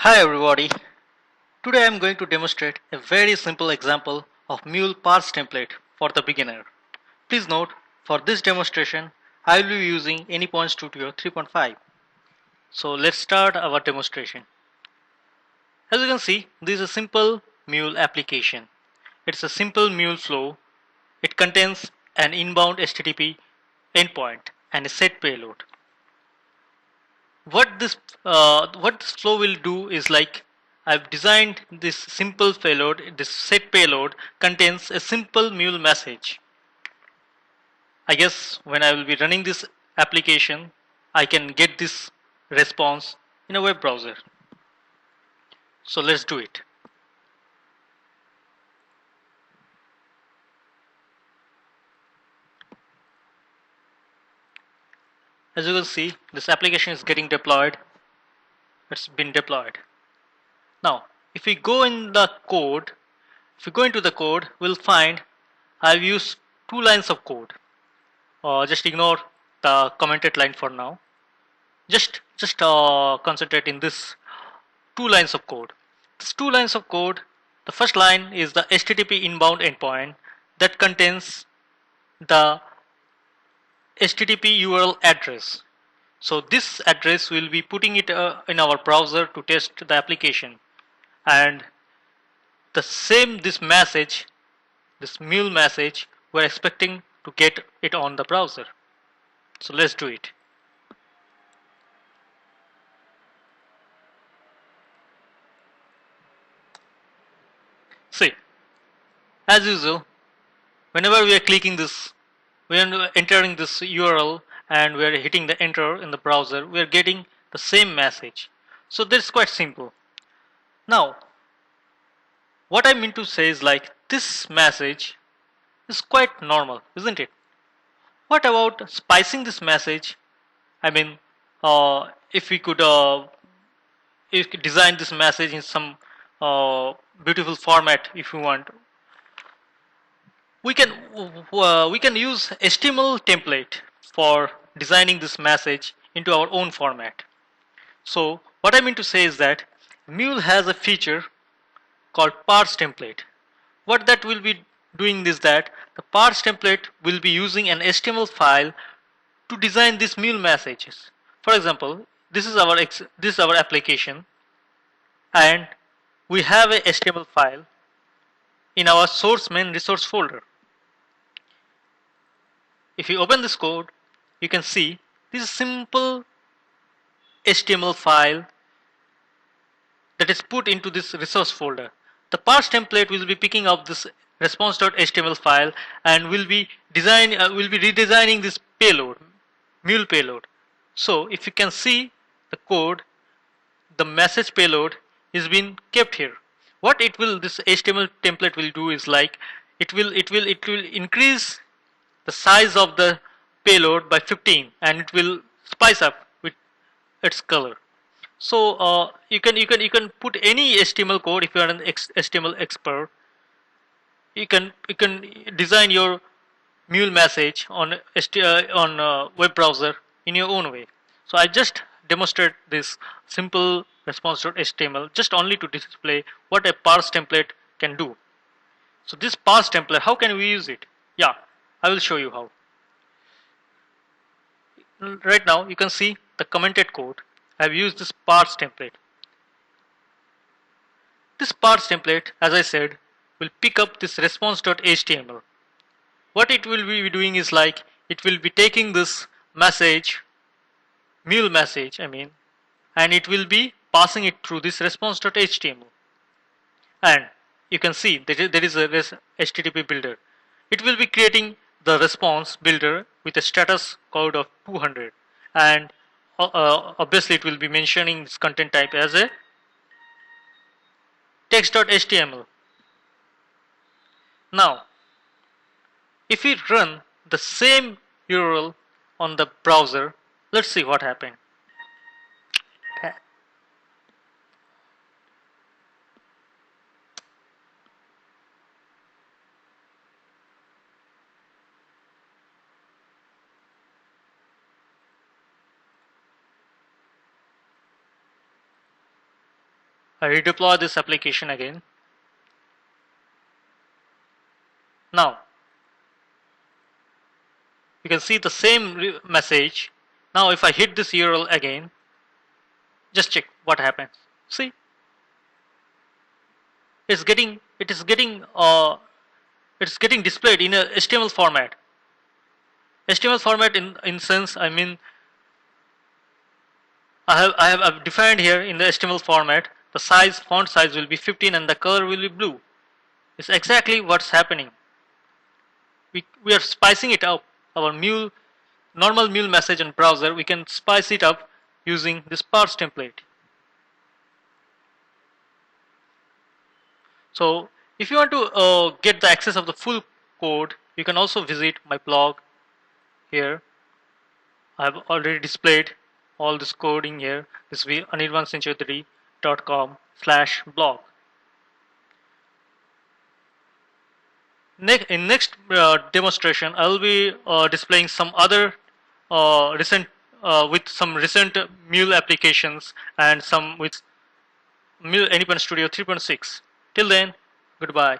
Hi everybody, today I am going to demonstrate a very simple example of Mule parse template for the beginner. Please note, for this demonstration I will be using AnyPoint Studio 3.5. So let's start our demonstration. As you can see, this is a simple Mule application. It's a simple Mule flow. It contains an inbound HTTP endpoint and a set payload. What this flow will do is like I've designed this simple payload. This set payload contains a simple mule message. I guess when I will be running this application, I can get this response in a web browser. So let's do it. As you can see, this application is getting deployed. It's been deployed. Now, if we go in the code, if we go into the code, we'll find I've used two lines of code. Just ignore the commented line for now. Just concentrate in this two lines of code. These two lines of code, the first line is the HTTP inbound endpoint that contains the HTTP URL address. So this address will be putting it in our browser to test the application, and the same this message, this mule message, we're expecting to get it on the browser. So let's do it. See, as usual, whenever we are clicking this, we are entering this URL and we are hitting the enter in the browser, we are getting the same message. So that's quite simple. Now, what I mean to say is like this message is quite normal, isn't it? What about spicing this message? I mean, if we could if we design this message in some beautiful format, if you want, we can we can use HTML template for designing this message into our own format. So what I mean to say is that Mule has a feature called parse template. What that will be doing is that the parse template will be using an HTML file to design these Mule messages. For example, this is our application, and we have a HTML file in our source main resource folder. If you open this code, you can see this is a simple HTML file that is put into this resource folder. The parse template will be picking up this response.html file and will be redesigning this payload, mule payload. So if you can see the code, the message payload is being kept here. What it will this HTML template will do is like it will increase the size of the payload by 15, and it will spice up with its color. So you can put any HTML code. If you are an HTML expert, you can design your mule message on web browser in your own way. So I just demonstrate this simple response.html just only to display what a parse template can do. So this parse template, how can we use it? Yeah, I will show you how. Right now you can see the commented code. I've used this parse template. This parse template, as I said, will pick up this response.html. What it will be doing is like it will be taking this message, mule message, I mean, and it will be passing it through this response.html. And you can see that there is a HTTP builder. It will be creating the response builder with a status code of 200, and obviously it will be mentioning this content type as a text.html. Now, if we run the same URL on the browser, let's see what happened. I redeploy this application again. Now you can see the same message. Now if I hit this URL again, just check what happens. See, it's getting displayed in a HTML format. HTML format in sense, I mean, I've defined here in the HTML format the font size will be 15 and the color will be blue. It's exactly what's happening. We are spicing it up. Our normal Mule message in browser, we can spice it up using this parse template. So if you want to get the access of the full code, you can also visit my blog here. I have already displayed all this coding here. This will be anirbansinchaudhary.com/blog. In next demonstration, I will be displaying some other recent with some recent Mule applications and some with Mule Anypen Studio 3.6. Till then, goodbye.